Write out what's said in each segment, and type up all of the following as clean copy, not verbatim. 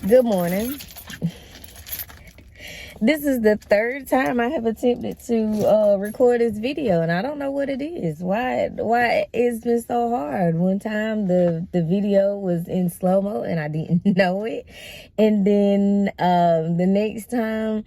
Good morning. This is the third time I have attempted to record this video, and I don't know what it is. Why it's been so hard? One time the video was in slow-mo and I didn't know it. And then the next time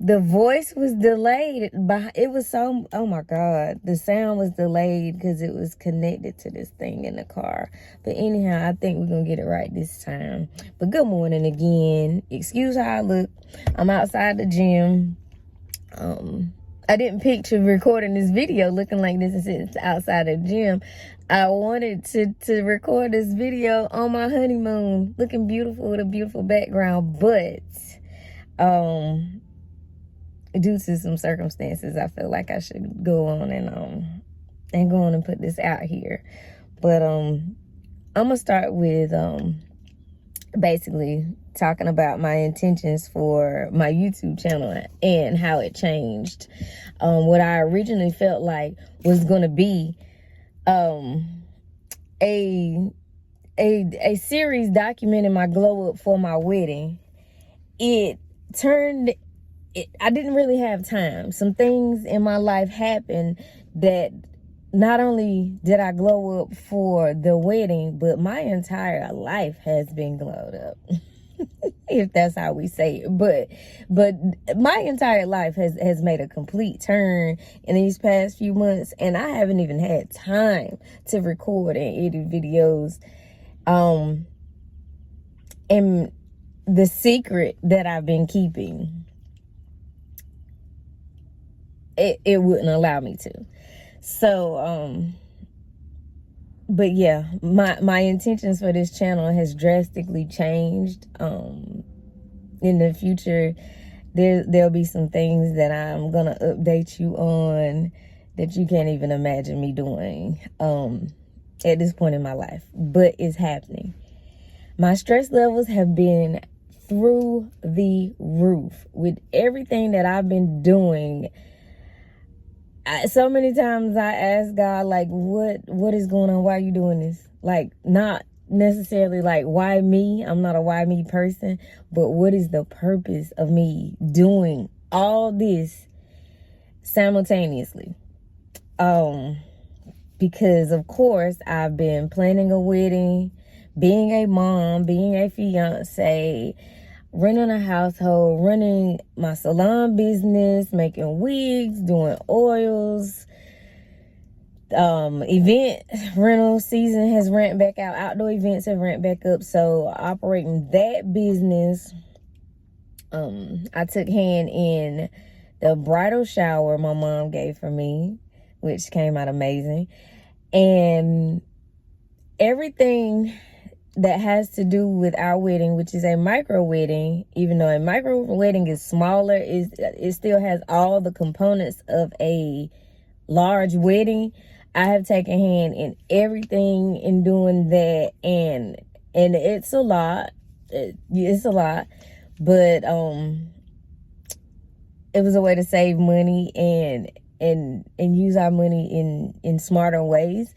the voice was delayed. It was so, oh my God, the sound was delayed because it was connected to this thing in the car. But anyhow, I think we're going to get it right this time. But good morning again. Excuse how I look. I'm outside the gym. I didn't picture recording this video looking like this is outside the gym. I wanted to record this video on my honeymoon, looking beautiful with a beautiful background, but due to some circumstances, I feel like I should go on and go on and put this out here. But I'm gonna start with basically talking about my intentions for my YouTube channel and how it changed. What I originally felt like was gonna be a series documenting my glow up for my wedding. It turned I didn't really have time. Some things in my life happened that not only did I glow up for the wedding, but my entire life has been glowed up. If that's how we say it. But my entire life has made a complete turn in these past few months, and I haven't even had time to record and edit videos. And the secret that I've been keeping, it wouldn't allow me to. So, but yeah, my intentions for this channel has drastically changed. In the future, there'll be some things that I'm gonna update you on that you can't even imagine me doing at this point in my life, but it's happening. My stress levels have been through the roof with everything that I've been doing. So many times I ask God, like, what is going on? Why are you doing this? Like, not necessarily like, why me? I'm not a why me person, but what is the purpose of me doing all this simultaneously? Because of course I've been planning a wedding, being a mom, being a fiance, running a household, running my salon business, making wigs, doing oils. Event rental season has ramped back out. Outdoor events have ramped back up. So operating that business, I took hand in the bridal shower my mom gave for me, which came out amazing. And everything that has to do with our wedding, which is a micro wedding. Even though a micro wedding is smaller, it still has all the components of a large wedding. I have taken hand in everything in doing that, and it's a lot. It's a lot, but it was a way to save money and use our money in smarter ways.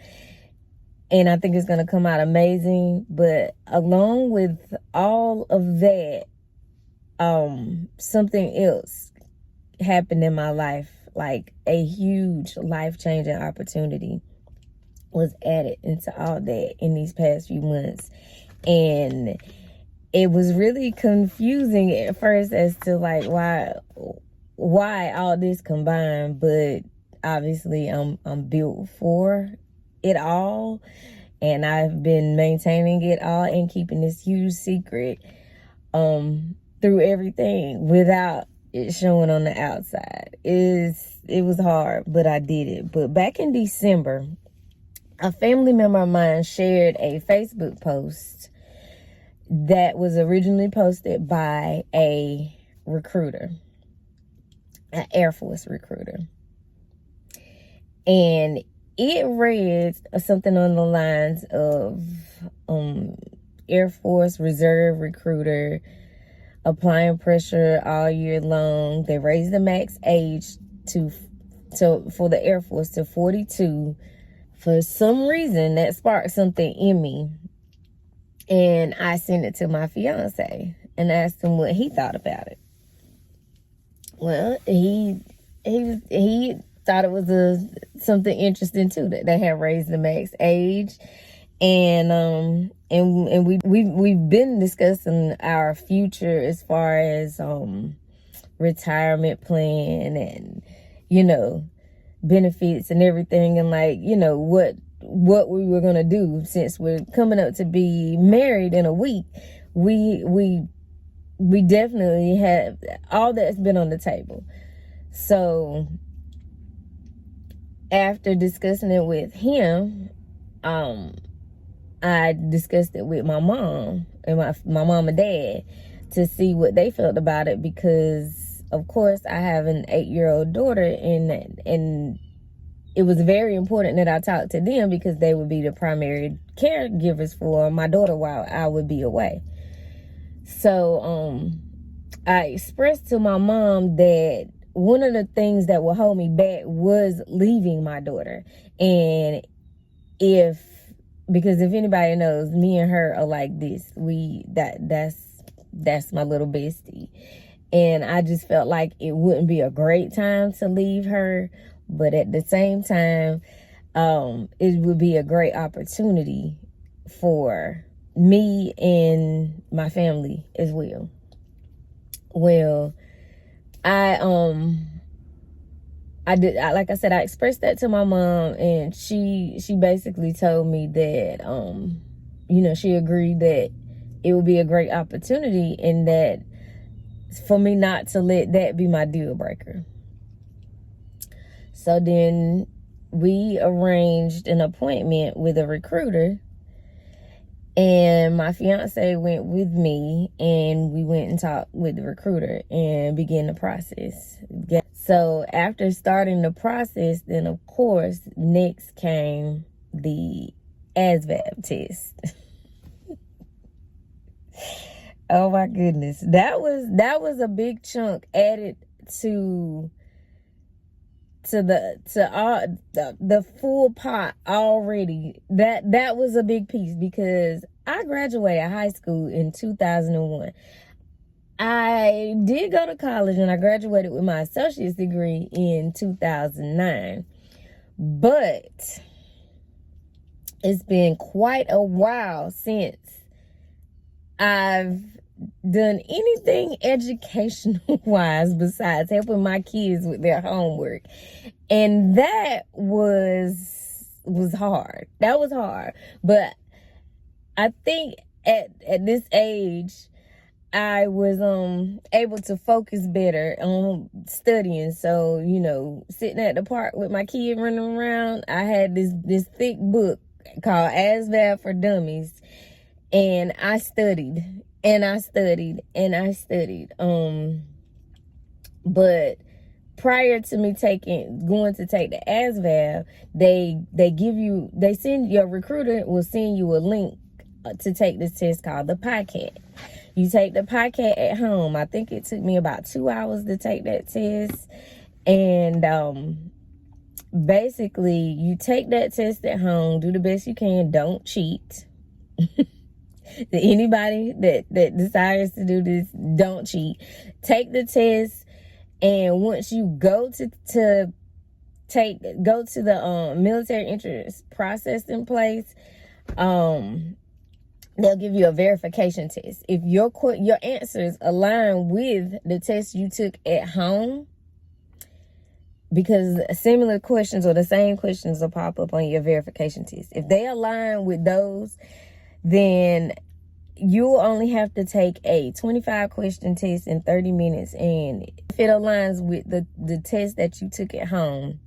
And I think it's going to come out amazing. But along with all of that, something else happened in my life. Like a huge life-changing opportunity was added into all that in these past few months. And it was really confusing at first as to like why all this combined. But obviously I'm built for it all, and I've been maintaining it all and keeping this huge secret through everything without it showing on the outside. It was hard, but I did it. But back in December, a family member of mine shared a Facebook post that was originally posted by a recruiter, an Air Force recruiter, and it read something on the lines of Air Force Reserve recruiter, applying pressure all year long. They raised the max age for the Air Force to 42. For some reason, that sparked something in me. And I sent it to my fiance and asked him what he thought about it. Well, he thought it was something interesting too, that they had raised the max age, and we've been discussing our future as far as retirement plan and, you know, benefits and everything, and like, you know, what we were gonna do since we're coming up to be married in a week. We definitely have all that's been on the table. So after discussing it with him, I discussed it with my mom and my mom and dad to see what they felt about it, because of course I have an 8-year-old daughter, and it was very important that I talked to them because they would be the primary caregivers for my daughter while I would be away. So I expressed to my mom that one of the things that would hold me back was leaving my daughter. And because if anybody knows, me and her are like this. That's my little bestie. And I just felt like it wouldn't be a great time to leave her, but at the same time, it would be a great opportunity for me and my family as well. Well, like I said, I expressed that to my mom, and she basically told me that, you know, she agreed that it would be a great opportunity, and that for me not to let that be my deal breaker. So then we arranged an appointment with a recruiter, and my fiance went with me, and we went and talked with the recruiter and began the process. So after starting the process, then of course next came the ASVAB test. Oh my goodness, that was a big chunk added to the full pot already. That was a big piece, because I graduated high school in 2001. I did go to college and I graduated with my associate's degree in 2009. But it's been quite a while since I've done anything educational wise besides helping my kids with their homework. And that was hard. That was hard. But I think at this age, I was able to focus better on studying. So, you know, sitting at the park with my kid running around, I had this thick book called ASVAB for Dummies, and I studied and I studied and I studied. But prior to me going to take the ASVAB, your recruiter will send you a link to take this test called the PICAT. You take the PICAT at home. I think it took me about 2 hours to take that test. And basically, you take that test at home, do the best you can, don't cheat. Anybody that desires to do this, don't cheat. Take the test, and once you go to the military entrance processing place, they'll give you a verification test. If your answers align with the test you took at home, because similar questions or the same questions will pop up on your verification test. If they align with those, then you'll only have to take a 25-question test in 30 minutes. And if it aligns with the test that you took at home,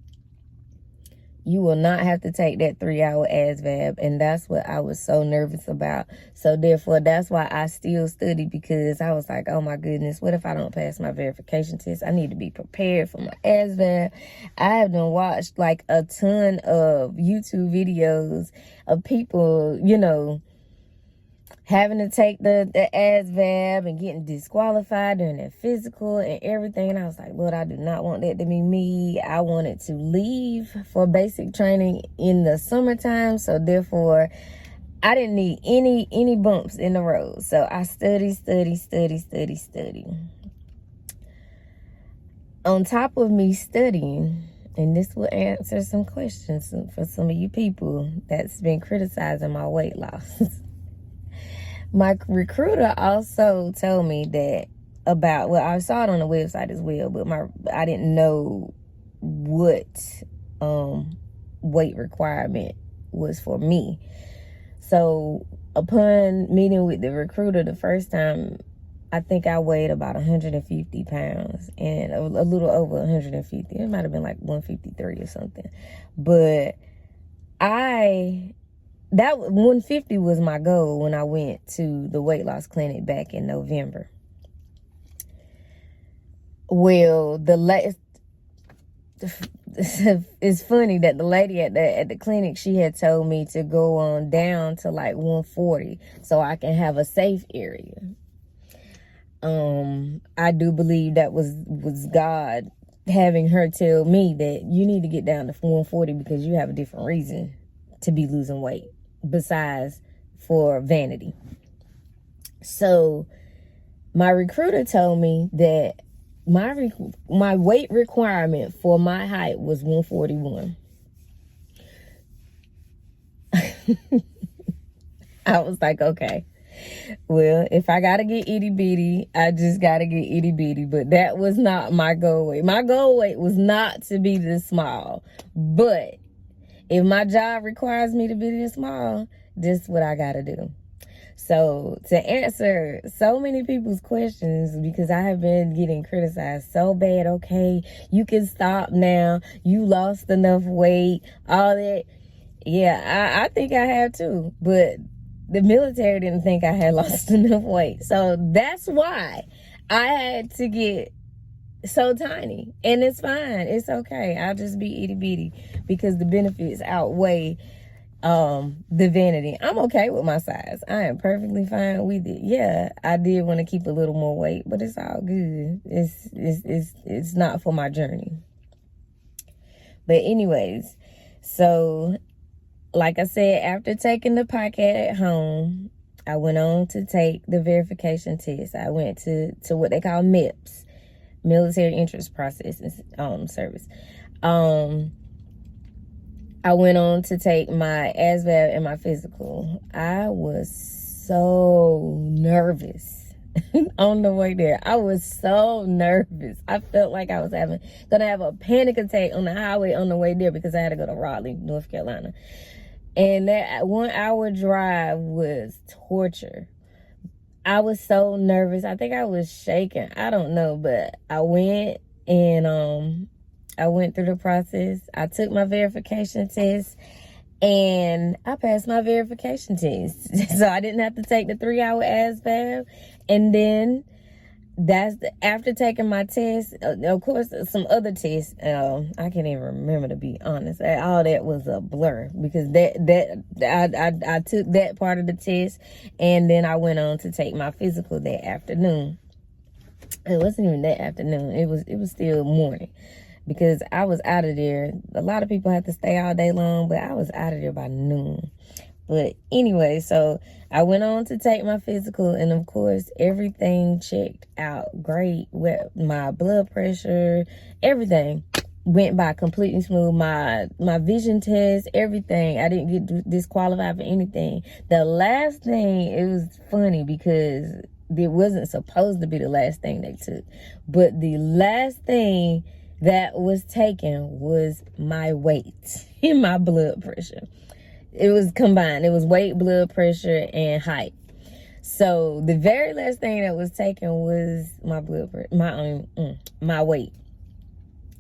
you will not have to take that 3-hour ASVAB. And that's what I was so nervous about. So therefore, that's why I still studied, because I was like, oh my goodness, what if I don't pass my verification test? I need to be prepared for my ASVAB. I have done watched like a ton of YouTube videos of people, you know, having to take the ASVAB and getting disqualified during their physical and everything. And I was like, Lord, I do not want that to be me. I wanted to leave for basic training in the summertime. So therefore, I didn't need any bumps in the road. So I studied. On top of me studying, and this will answer some questions for some of you people that's been criticizing my weight loss. My recruiter also told me that about, well, I saw it on the website as well, but I didn't know what weight requirement was for me. So upon meeting with the recruiter the first time, I think I weighed about 150 pounds and a little over 150. It might have been like 153 or something. But that 150 was my goal when I went to the weight loss clinic back in November. Well, it's funny that the lady at the clinic, she had told me to go on down to like 140 so I can have a safe area. I do believe that was God having her tell me that you need to get down to 140 because you have a different reason to be losing weight besides for vanity. So my recruiter told me that my weight requirement for my height was 141. I was like, okay, well, if I gotta get itty bitty, I just gotta get itty bitty. But that was not my goal weight. My goal weight was not to be this small. But if my job requires me to be this small, this is what I gotta do. So to answer so many people's questions, because I have been getting criticized so bad, okay, you can stop now, you lost enough weight, all that. Yeah, I think I have too, but the military didn't think I had lost enough weight. So that's why I had to get so tiny. And it's fine, it's okay. I'll just be itty bitty because the benefits outweigh the vanity. I'm okay with my size. I am perfectly fine with it. Yeah, I did want to keep a little more weight, but it's all good. It's not for my journey. But anyways, so like I said, after taking the podcast at home, I went on to take the verification test. I went to what they call MIPS, Military Entrance Processing Service. I went on to take my ASVAB and my physical. I was so nervous on the way there. I was so nervous. I felt like I was gonna have a panic attack on the highway on the way there because I had to go to Raleigh, North Carolina. And that 1 hour drive was torture. I was so nervous. I think I was shaking. I don't know, but I went and I went through the process. I took my verification test and I passed my verification test. So I didn't have to take the 3-hour ASVAB. And then after taking my test, of course, some other tests, I can't even remember, to be honest. All that was a blur because I took that part of the test and then I went on to take my physical that afternoon. It wasn't even that afternoon. It was still morning. Because I was out of there. A lot of people have to stay all day long, but I was out of there by noon. But anyway, so I went on to take my physical, and of course, everything checked out great. With my blood pressure, everything went by completely smooth. My vision test, everything. I didn't get disqualified for anything. The last thing, it was funny because it wasn't supposed to be the last thing they took. But the last thing that was taken was my weight and my blood pressure. It was combined. It was weight, blood pressure, and height. So the very last thing that was taken was my blood pressure, my weight.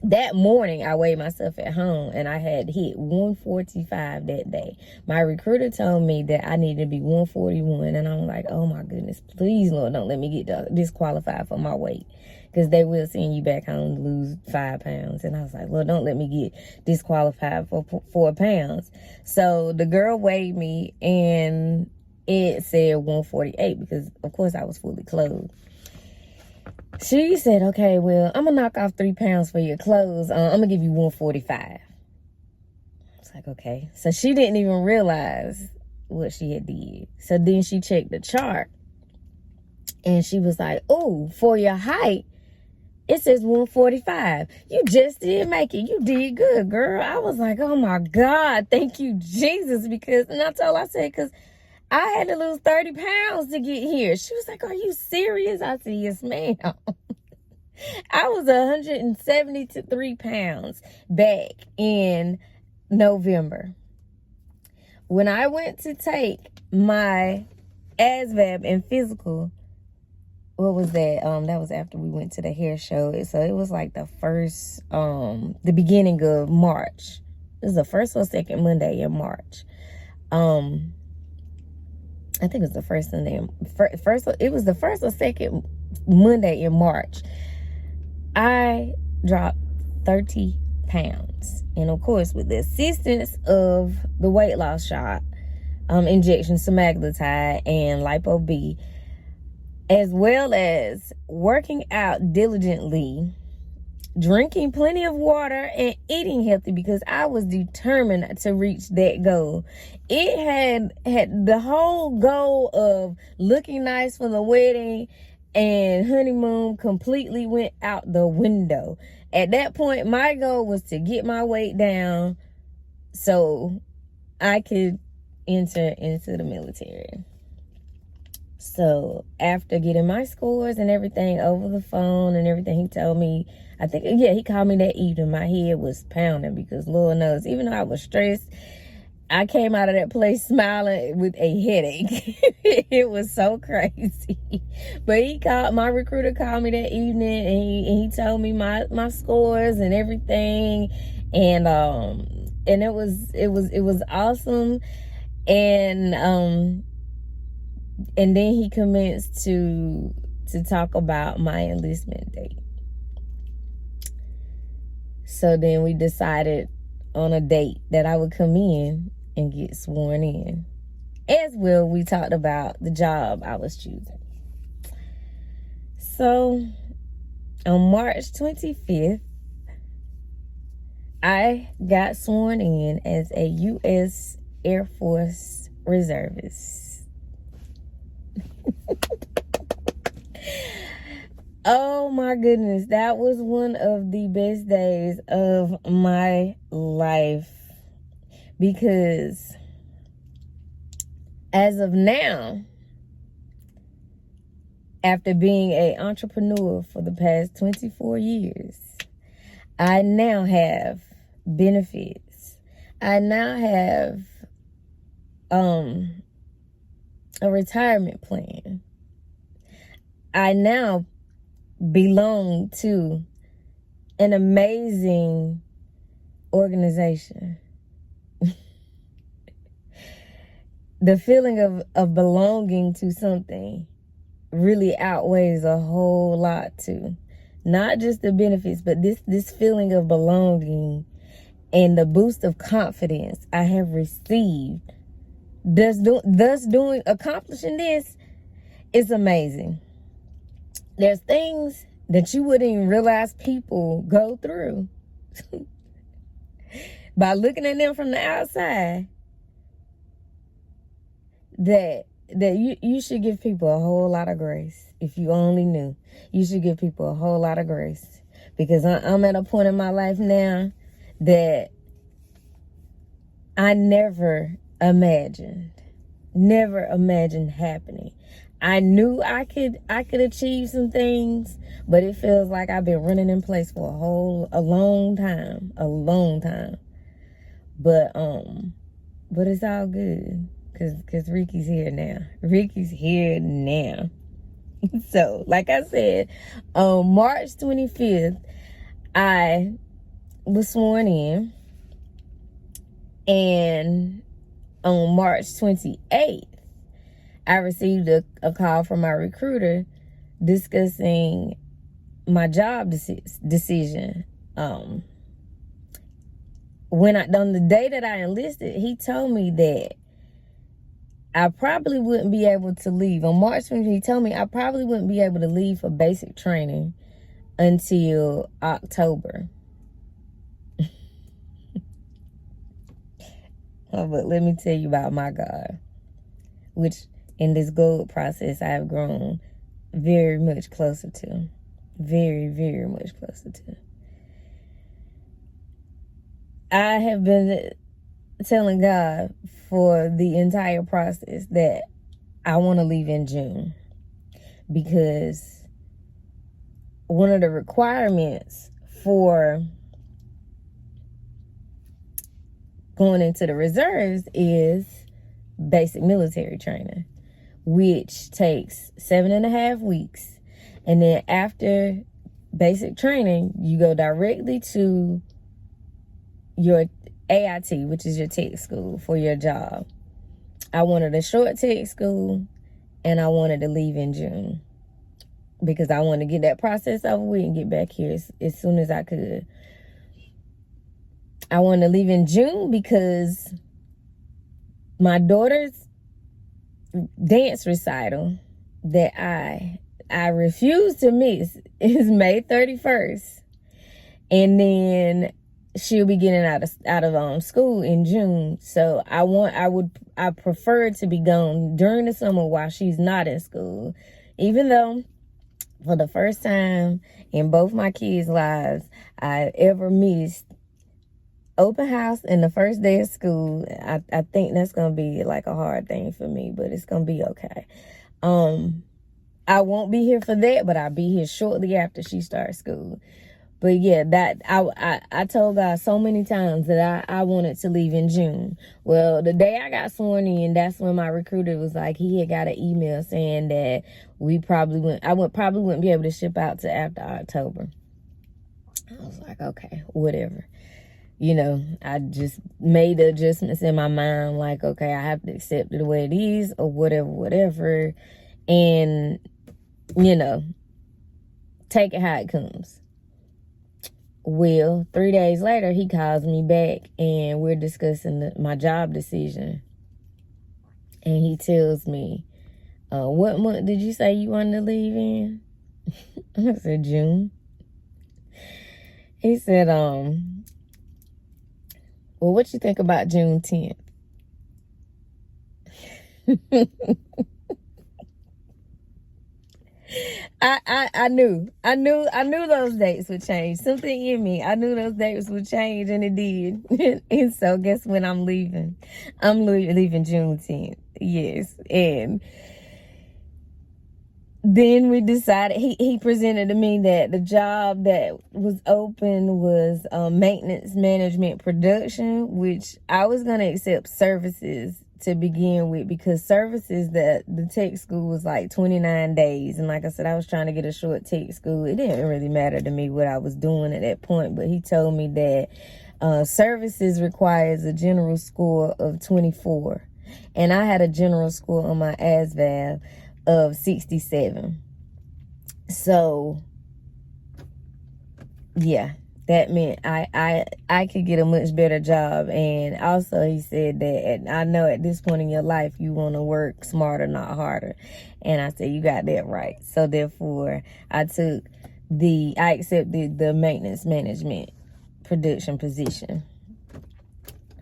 That morning, I weighed myself at home, and I had hit 145 that day. My recruiter told me that I needed to be 141, and I'm like, oh my goodness, please, Lord, don't let me get disqualified for my weight, because they will send you back home to lose 5 pounds. And I was like, Lord, don't let me get disqualified for 4 pounds. So the girl weighed me, and it said 148 because, of course, I was fully clothed. She said, okay, well, I'm going to knock off 3 pounds for your clothes. I'm going to give you 145. I was like, okay. So she didn't even realize what she had did. So then she checked the chart, and she was like, oh, for your height, it says 145. You just didn't make it. You did good, girl. I was like, oh my God, thank you, Jesus. And I said, because I had to lose 30 pounds to get here. She was like, are you serious? I said, yes, ma'am. I was 173 pounds back in November. When I went to take my ASVAB and physical, what was that? That was after we went to the hair show. So it was like the beginning of March. It was the first or second Monday in March. I think it was the first Sunday. It was the first or second Monday in March. I dropped 30 pounds. And of course, with the assistance of the weight loss shot, injection, semaglutide, and Lipo B, as well as working out diligently, drinking plenty of water, and eating healthy, because I was determined to reach that goal. It had the whole goal of looking nice for the wedding and honeymoon completely went out the window. At that point, my goal was to get my weight down so I could enter into the military. So after getting my scores and everything over the phone and everything, he told me, he called me that evening. My head was pounding because Lord knows, even though I was stressed, I came out of that place smiling with a headache. It was so crazy. But my recruiter called me that evening, and he told me my scores and everything. And it was awesome. And then he commenced to talk about my enlistment date. So then we decided on a date that I would come in and get sworn in. As well, we talked about the job I was choosing. So on March 25th, I got sworn in as a U.S. Air Force reservist. Oh my goodness, that was one of the best days of my life, because as of now, after being an entrepreneur for the past 24 years, I now have benefits. I now have a retirement plan. I now belong to an amazing organization. The feeling of belonging to something really outweighs a whole lot too. Not just the benefits, but this feeling of belonging and the boost of confidence I have received. Accomplishing this is amazing. There's things that you wouldn't even realize people go through by looking at them from the outside, that you should give people a whole lot of grace. If you only knew, you should give people a whole lot of grace, because I'm at a point in my life now that I never imagined happening. I knew I could achieve some things, but it feels like I've been running in place for a long time. But it's all good, cause Ricky's here now. So, like I said, on March 25th, I was sworn in, and on March 28th, I received a call from my recruiter discussing my job decision. On the day that I enlisted, he told me that I probably wouldn't be able to leave. On March 20th, he told me I probably wouldn't be able to leave for basic training until October. Oh, but let me tell you about my God. which in this gold process I have grown very much closer to. Very, very much closer to. I have been telling God for the entire process that I want to leave in June, because one of the requirements for going into the reserves is basic military training, which takes 7.5 weeks. And then after basic training, you go directly to your AIT, which is your tech school for your job. I wanted a short tech school, and I wanted to leave in June because I wanted to get that process over with and get back here as soon as I could. I wanted to leave in June because my daughter's dance recital that I refuse to miss is May 31st. And then she'll be getting out of school in June. So I prefer to be gone during the summer while she's not in school. Even though for the first time in both my kids' lives I ever missed open house and the first day of school, I think that's gonna be like a hard thing for me, but it's gonna be okay. I won't be here for that, but I'll be here shortly after she starts school. But yeah, that I told God so many times that I wanted to leave in June. Well, the day I got sworn in, that's when my recruiter was like, he had got an email saying that I probably wouldn't be able to ship out to after October. I was like, okay, whatever. You know, I just made the adjustments in my mind, like, okay, I have to accept it the way it is, or whatever. And, you know, take it how it comes. Well, 3 days later, he calls me back and we're discussing my job decision. And he tells me, what month did you say you wanted to leave in? I said, June. He said, well, what you think about June 10th? I knew those dates would change. Something in me, I knew those dates would change, and it did. And so guess when I'm leaving? I'm leaving June 10th. Yes. And then we decided, he presented to me that the job that was open was maintenance management production, which I was going to accept services to begin with, because services, that the tech school was like 29 days. And like I said, I was trying to get a short tech school. It didn't really matter to me what I was doing at that point, but he told me that services requires a general score of 24. And I had a general score on my ASVAB of 67. So yeah, that meant I could get a much better job. And also he said that I know at this point in your life you want to work smarter, not harder. And I said, you got that right. So therefore I accepted the maintenance management production position.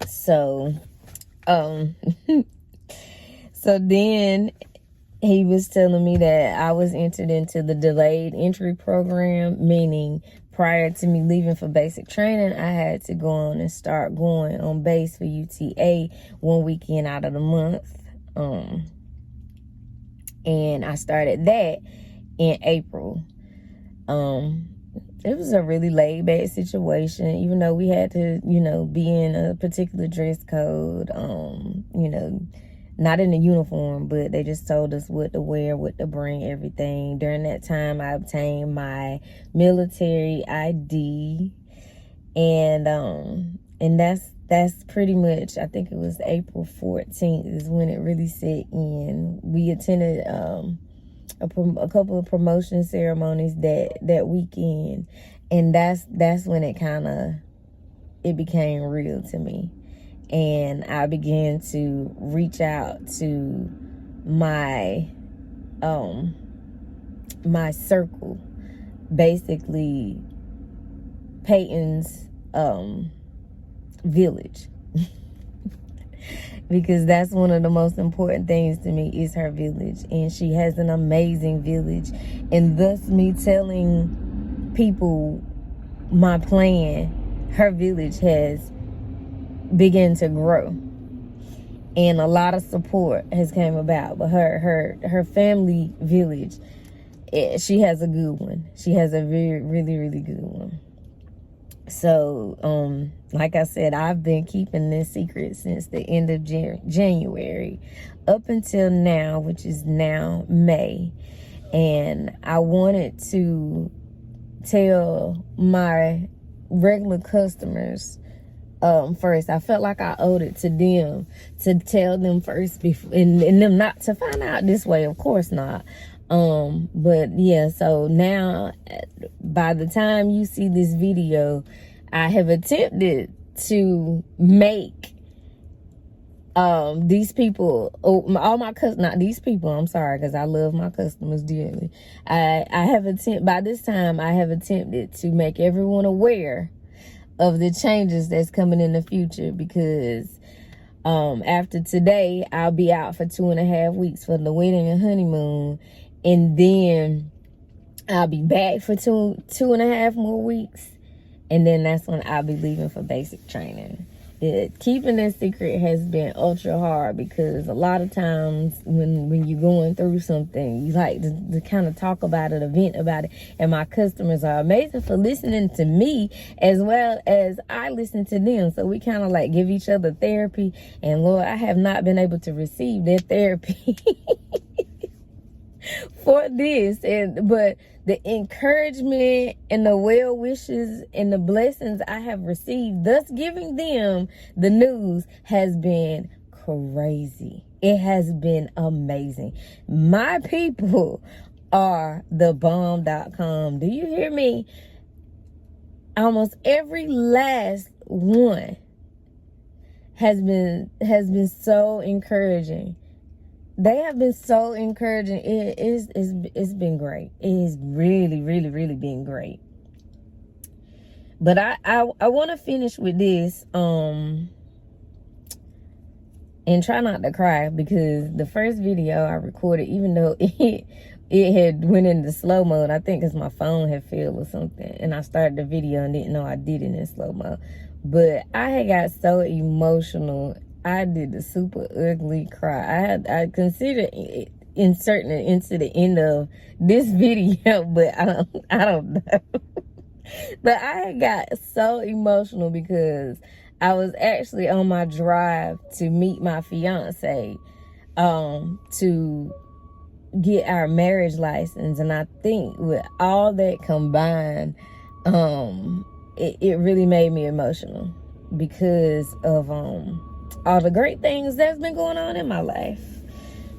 So so then he was telling me that I was entered into the delayed entry program, meaning prior to me leaving for basic training, I had to go on and start going on base for UTA one weekend out of the month. And I started that in April. It was a really laid back situation, even though we had to, be in a particular dress code, not in a uniform, but they just told us what to wear, what to bring, everything. During that time, I obtained my military ID, and that's pretty much, I think it was April 14th is when it really set in. We attended a couple of promotion ceremonies that weekend, and that's when it became real to me. And I began to reach out to my my circle, basically Peyton's village. because that's one of the most important things to me is her village. And she has an amazing village. And thus me telling people my plan, her village has begun to grow. And a lot of support has came about. But her family village, she has a good one. She has a really good one. So, like I said, I've been keeping this secret since the end of January up until now, which is now May. And I wanted to tell my regular customers first. I felt like I owed it to them to tell them first before, and them not to find out this way, of course not. But yeah, so now by the time you see this video, I have attempted to make these people, all my customers, not these people, I'm sorry, because I love my customers dearly. By this time I have attempted to make everyone aware of the changes that's coming in the future, because after today I'll be out for 2.5 weeks for the wedding and honeymoon, and then I'll be back for 2.5 more weeks, and then that's when I'll be leaving for basic training. Keeping this secret has been ultra hard, because a lot of times when you're going through something, you like to kind of talk about it, vent about it. And my customers are amazing for listening to me as well as I listen to them. So we kind of like give each other therapy. And Lord, I have not been able to receive that therapy for this, but the encouragement and the well wishes and the blessings I have received, thus giving them the news, has been crazy. It has been amazing. My people are the bomb.com. Do you hear me? Almost every last one has been so encouraging. They have been so encouraging. It's been great. It has really been great. But I want to finish with this and try not to cry, because the first video I recorded, even though it had went into slow mode, I think because my phone had failed or something, and I started the video and didn't know I did it in slow mode. But I had got so emotional. I did the super ugly cry. I considered inserting it into the end of this video, but I don't know. But I got so emotional because I was actually on my drive to meet my fiance to get our marriage license, and I think with all that combined, it really made me emotional because of all the great things that's been going on in my life.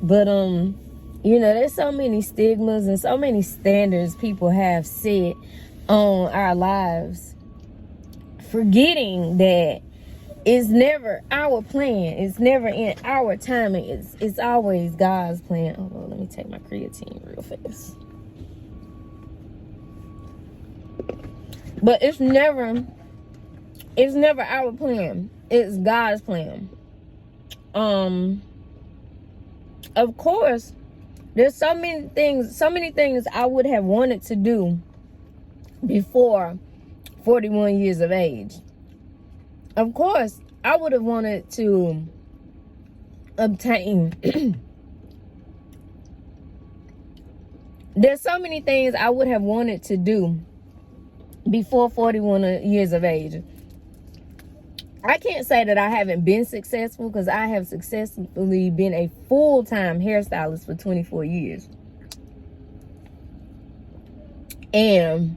But you know, there's so many stigmas and so many standards people have set on our lives, forgetting that it's never our plan, it's never in our timing, it's always God's plan. Hold on, let me take my creatine real fast. But it's never our plan. It's God's plan. Of course, there's so many things I would have wanted to do before 41 years of age. Of course, I would have wanted to obtain there's so many things I would have wanted to do before 41 years of age. I can't say that I haven't been successful, because I have successfully been a full-time hairstylist for 24 years. And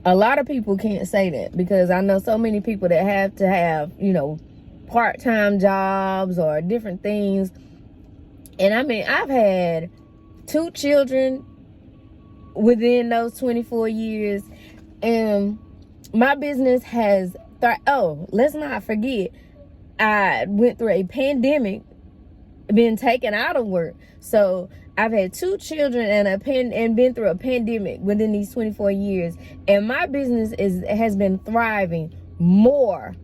a lot of people can't say that, because I know so many people that have to have, you know, part-time jobs or different things. And I mean, I've had 2 children within those 24 years, and my business has let's not forget, I went through a pandemic, been taken out of work. So I've had 2 children and been through a pandemic within these 24 years. And my business has been thriving more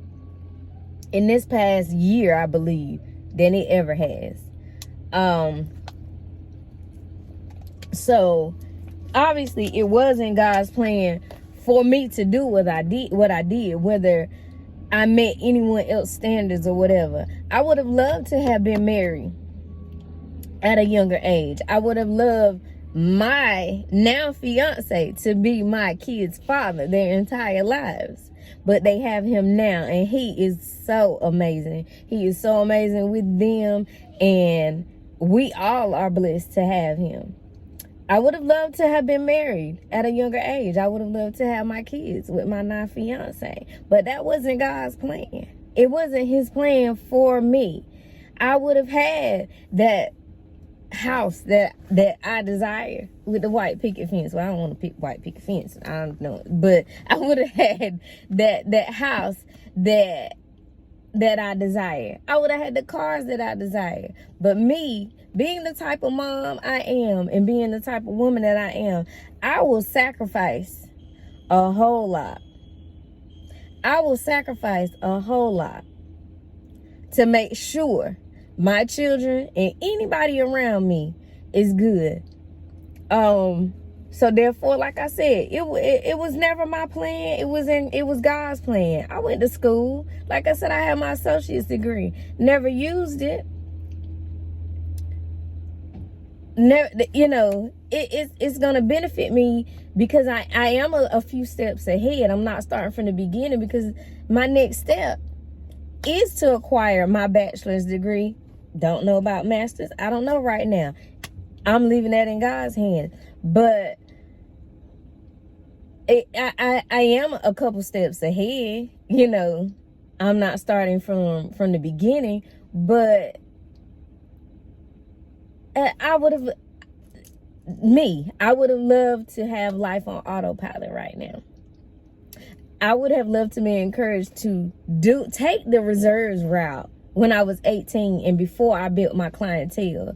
in this past year, I believe, than it ever has. So obviously it wasn't God's plan for me to do what I did, whether I met anyone else's standards or whatever. I would have loved to have been married at a younger age. I would have loved my now fiance to be my kids' father their entire lives. But they have him now, and he is so amazing. He is so amazing with them, and we all are blessed to have him. I would have loved to have been married at a younger age. I would have loved to have my kids with my now fiance. But that wasn't God's plan. It wasn't his plan for me. I would have had that house that I desire with the white picket fence. Well, I don't want to pick white picket fence. I don't know. But I would have had that house that I desire. I would have had the cars that I desire. But me, being the type of mom I am and being the type of woman that I am, I will sacrifice a whole lot. I will sacrifice a whole lot to make sure my children and anybody around me is good. So therefore, like I said, it was never my plan. It was God's plan. I went to school. Like I said, I had my associate's degree. Never used it. Never, it's gonna benefit me because I am a few steps ahead. I'm not starting from the beginning because my next step is to acquire my bachelor's degree. Don't know about master's. I don't know right now. I'm leaving that in God's hands. But I am a couple steps ahead. I'm not starting from the beginning, but I would have loved to have life on autopilot right now. I would have loved to be encouraged to take the reserves route when I was 18 and before I built my clientele.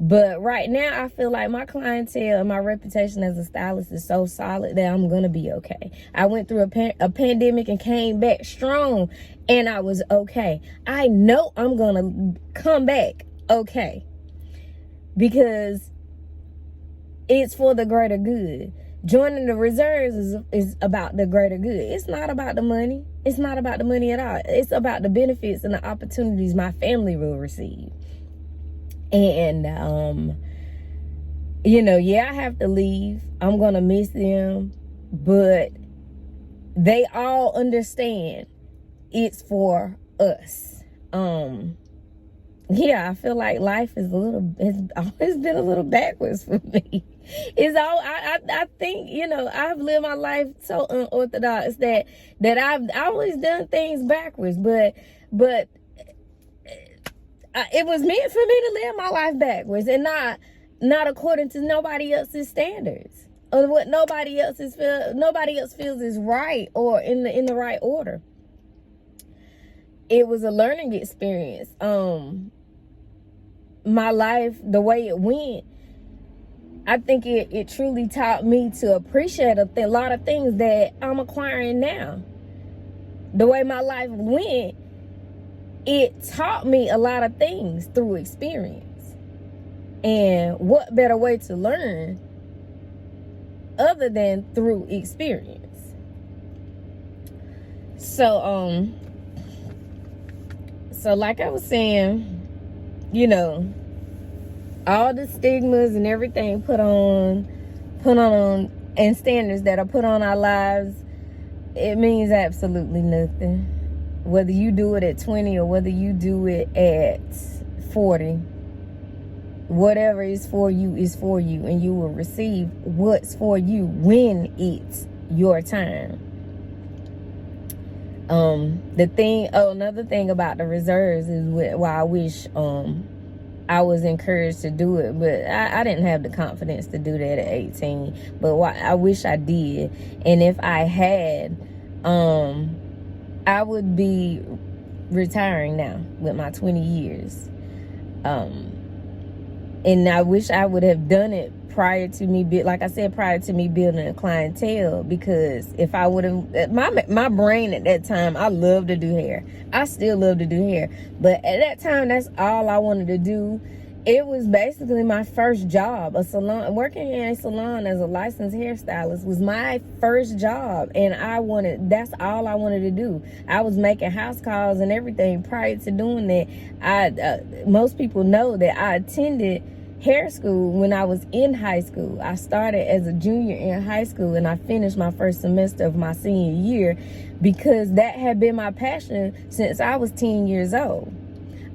But right now, I feel like my clientele and my reputation as a stylist is so solid that I'm going to be okay. I went through a pandemic and came back strong, and I was okay. I know I'm going to come back okay because it's for the greater good. Joining the reserves is about the greater good. It's not about the money. It's not about the money at all. It's about the benefits and the opportunities my family will receive. And, I have to leave. I'm going to miss them. But they all understand it's for us. I feel like life has always been a little backwards for me. I think, I've lived my life so unorthodox that I've always done things backwards. But it was meant for me to live my life backwards and not according to nobody else's standards or what nobody else feels is right or in the right order. It was a learning experience. My life, the way it went, I think it truly taught me to appreciate a lot of things that I'm acquiring now. The way my life went, it taught me a lot of things through experience. And what better way to learn other than through experience? So like I was saying, all the stigmas and everything put on and standards that are put on our lives, it means absolutely nothing. Whether you do it at 20 or whether you do it at 40, whatever is for you, and you will receive what's for you when it's your time. Another thing about the reserves is why I wish I was encouraged to do it, but I didn't have the confidence to do that at 18. But I wish I did, and if I had, I would be retiring now with my 20 years. And I wish I would have done it prior to me building a clientele, because if I would have, my brain at that time, I love to do hair. I still love to do hair, but at that time, that's all I wanted to do. It was basically my first job. Working in a salon as a licensed hairstylist was my first job, and that's all I wanted to do. I was making house calls and everything prior to doing that. Most people know that I attended hair school when I was in high school. I started as a junior in high school, and I finished my first semester of my senior year, because that had been my passion since I was 10 years old.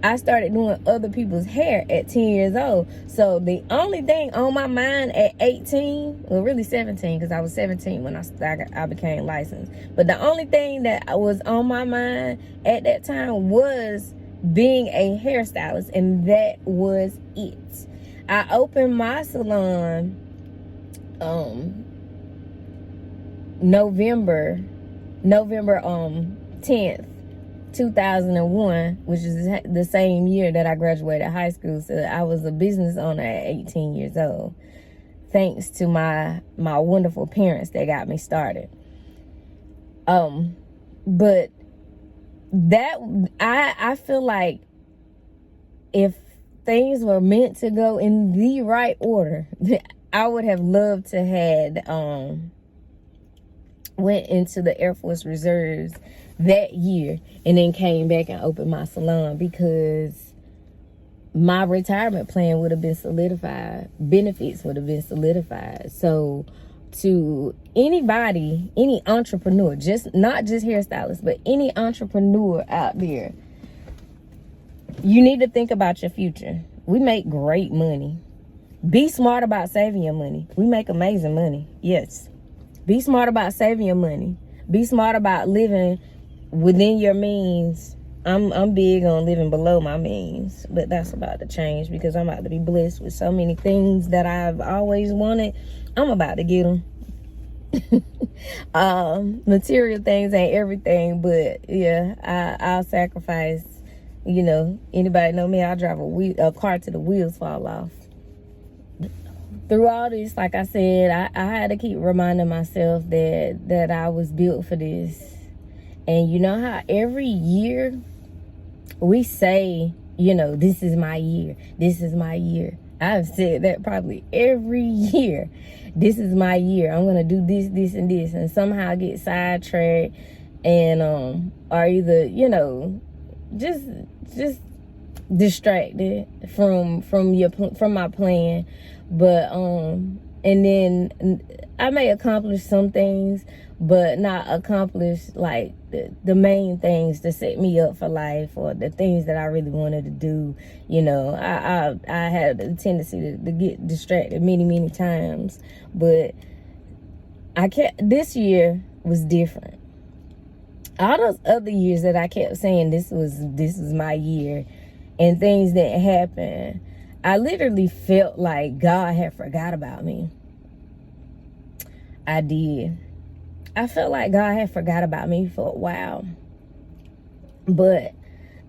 I started doing other people's hair at 10 years old. So the only thing on my mind at 18, well, really 17, because I was 17 when I became licensed. But the only thing that was on my mind at that time was being a hairstylist, and that was it. I opened my salon November 10th. 2001, which is the same year that I graduated high school. So I was a business owner at 18 years old, thanks to my wonderful parents that got me started. But that I feel like if things were meant to go in the right order, I would have loved to had went into the Air Force Reserves that year, and then came back and opened my salon, because my retirement plan would have been solidified. Benefits would have been solidified. So to anybody, any entrepreneur, not just hairstylists, but any entrepreneur out there, you need to think about your future. We make great money. Be smart about saving your money. We make amazing money. Yes. Be smart about saving your money. Be smart about living within your means. I'm big on living below my means, but that's about to change, because I'm about to be blessed with so many things that I've always wanted. I'm about to get them. Material things ain't everything, but yeah, I'll sacrifice. You know, anybody know me? I drive a car till the wheels fall off. Through all this, like I said, I had to keep reminding myself that I was built for this. And you know how every year we say, you know, this is my year. This is my year. I've said that probably every year. This is my year. I'm going to do this, this, and this. And somehow get sidetracked and or either, you know, just distracted from my plan. But and then I may accomplish some things, but not accomplish like the main things to set me up for life, or the things that I really wanted to do. You know, I had a tendency to get distracted many times, but this year was different. All those other years that I kept saying this is my year, and things didn't happen, I literally felt like God had forgot about me. I did. I felt like God had forgot about me for a while. But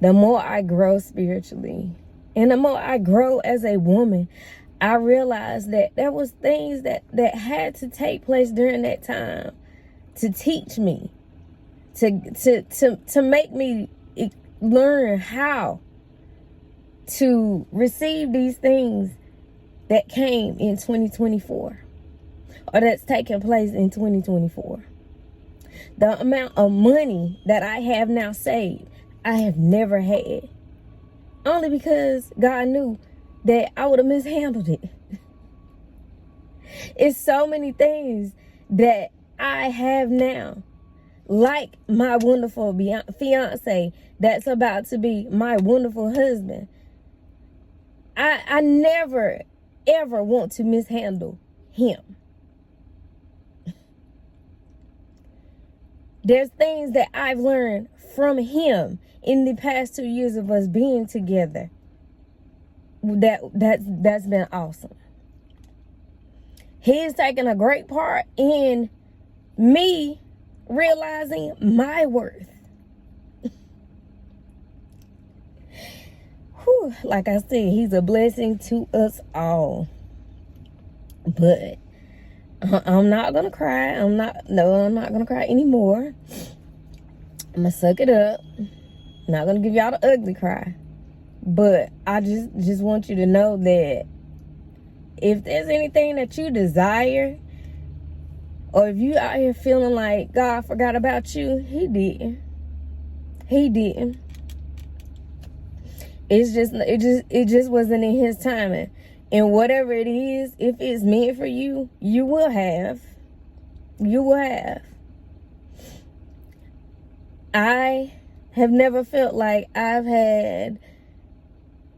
the more I grow spiritually, and the more I grow as a woman, I realized that there was things that had to take place during that time to teach me, to make me learn how to receive these things that came in 2024, or that's taking place in 2024. The amount of money that I have now saved, I have never had. Only because God knew that I would have mishandled it. It's so many things that I have now, like my wonderful fiance that's about to be my wonderful husband. I never, ever want to mishandle him. There's things that I've learned from him in the past 2 years of us being together that's been awesome. He's taken a great part in me realizing my worth. Whew, like I said, he's a blessing to us all. But I'm not gonna cry. I'm not gonna cry anymore. I'm gonna suck it up. I'm not gonna give y'all the ugly cry. But I just want you to know that if there's anything that you desire, or if you out here feeling like God forgot about you, He didn't. He didn't. It just wasn't in His timing. And whatever it is, if it's meant for you, you will have. You will have. I have never felt like I've had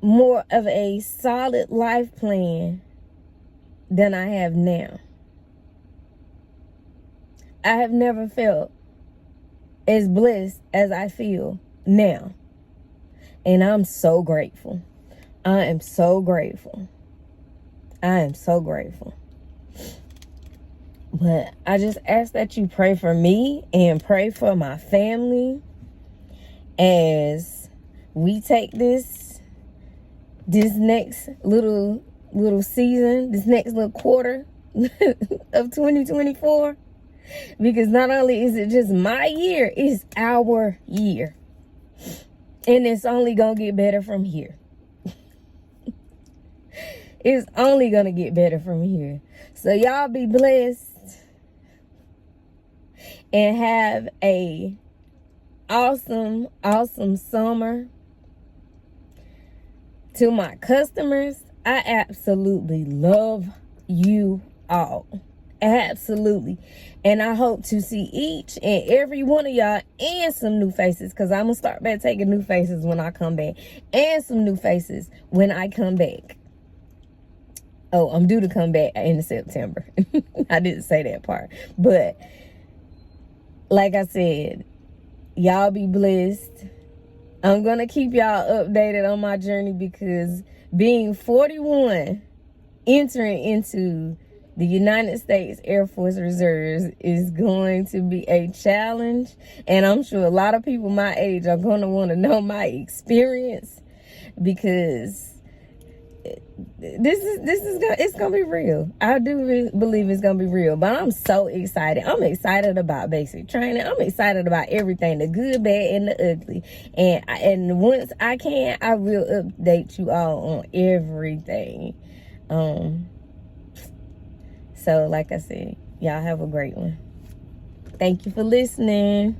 more of a solid life plan than I have now. I have never felt as blessed as I feel now. And I'm so grateful. I am so grateful. I am so grateful. But I just ask that you pray for me and pray for my family as we take this next little season, this next little quarter of 2024. Because not only is it just my year, it's our year. And it's only going to get better from here. It's only going to get better from here. So y'all be blessed. And have a awesome, awesome summer. To my customers, I absolutely love you all. Absolutely. And I hope to see each and every one of y'all and some new faces, because I'm going to start back taking new faces when I come back. And some new faces when I come back. Oh, I'm due to come back in September. I didn't say that part. But like I said, y'all be blessed. I'm going to keep y'all updated on my journey, because being 41, entering into the United States Air Force Reserves is going to be a challenge. And I'm sure a lot of people my age are going to want to know my experience, because it's gonna be real. I do believe it's gonna be real. But I'm so excited. I'm excited about basic training. I'm excited about everything, the good, bad, and the ugly. And once I can, I will update you all on everything. So like I said, y'all have a great one. Thank you for listening.